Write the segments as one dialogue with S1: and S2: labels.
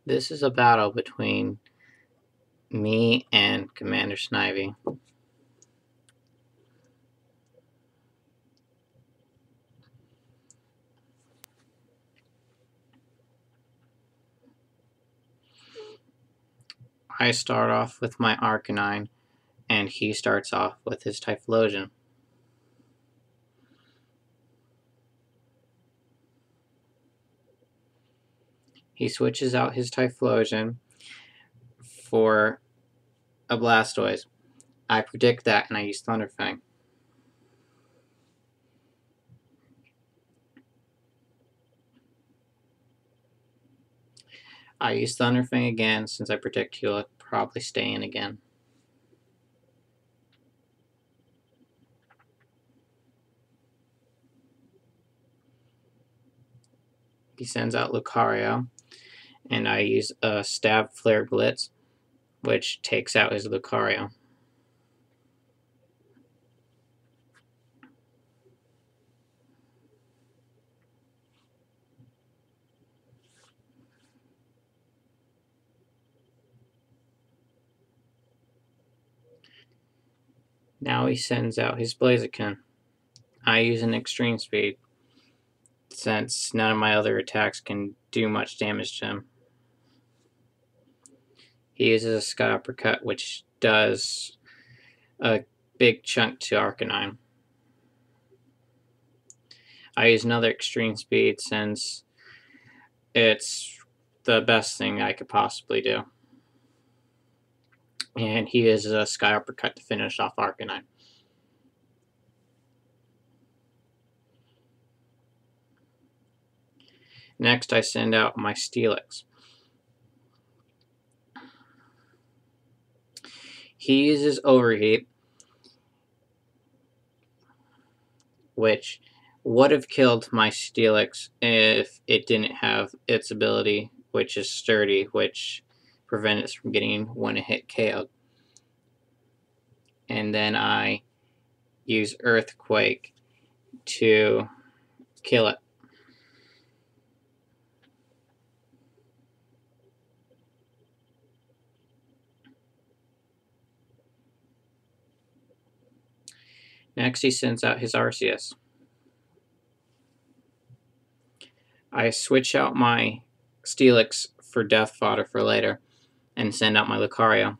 S1: This is a battle between me and CommanderSnivy. I start off with my Arcanine, and he starts off with his Typhlosion. He switches out his Typhlosion for a Blastoise. I predict that, and I use Thunderfang. I use Thunderfang again since I predict he'll probably stay in again. He sends out Lucario, and I use a Stab Flare Blitz, which takes out his Lucario. Now he sends out his Blaziken. I use an Extreme Speed, since none of my other attacks can do much damage to him. He uses a Sky Uppercut, which does a big chunk to Arcanine. I use another Extreme Speed since it's the best thing I could possibly do. And he uses a Sky Uppercut to finish off Arcanine. Next, I send out my Steelix. He uses Overheat, which would have killed my Steelix if it didn't have its ability, which is Sturdy, which prevents it from getting one hit KO'd. And then I use Earthquake to kill it. Next, he sends out his Arceus. I switch out my Steelix for Death Fodder for later and send out my Lucario.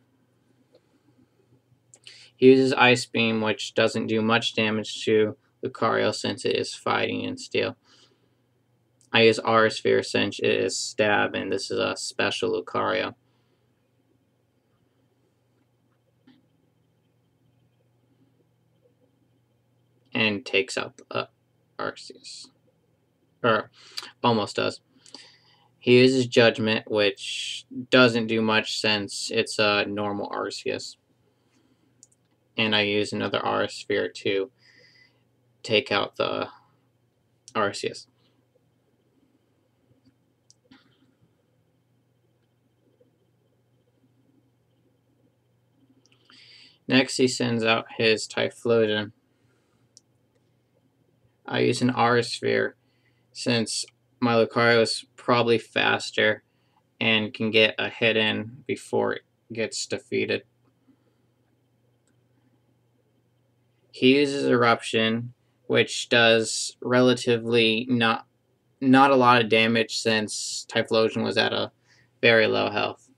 S1: He uses Ice Beam, which doesn't do much damage to Lucario since it is fighting in Steel. I use Aura Sphere since it is Stab, and this is a special Lucario. And takes out the Arceus. Or almost does. He uses Judgment, which doesn't do much since it's a normal Arceus. And I use another Aura Sphere to take out the Arceus. Next, he sends out his Typhlosion. I use an Aura Sphere since my Lucario is probably faster and can get a hit in before it gets defeated. He uses Eruption, which does relatively not a lot of damage since Typhlosion was at a very low health.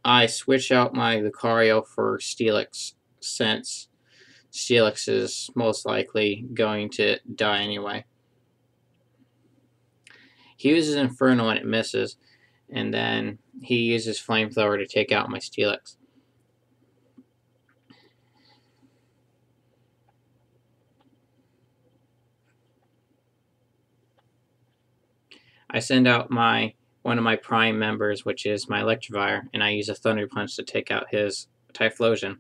S1: I switch out my Lucario for Steelix since Steelix is most likely going to die anyway. He uses Inferno and it misses, and then he uses Flamethrower to take out my Steelix. I send out one of my prime members, which is my Electivire, and I use a Thunder Punch to take out his Typhlosion.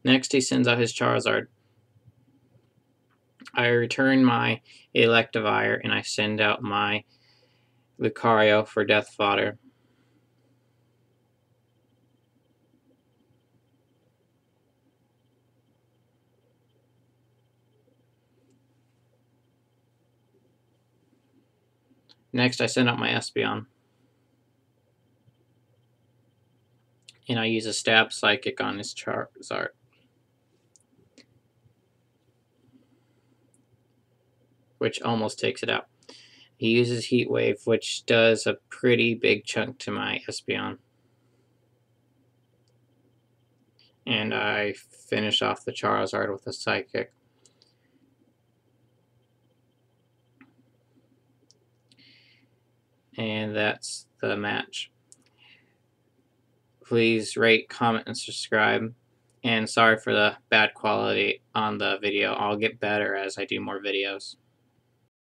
S1: Next, he sends out his Charizard. I return my Electivire, and I send out my Lucario for Death Fodder. Next, I send out my Espeon. And I use a Stab Psychic on his Charizard. Which almost takes it out. He uses Heat Wave, which does a pretty big chunk to my Espeon. And I finish off the Charizard with a Psychic. And that's the match. Please rate, comment, and subscribe. And sorry for the bad quality on the video. I'll get better as I do more videos.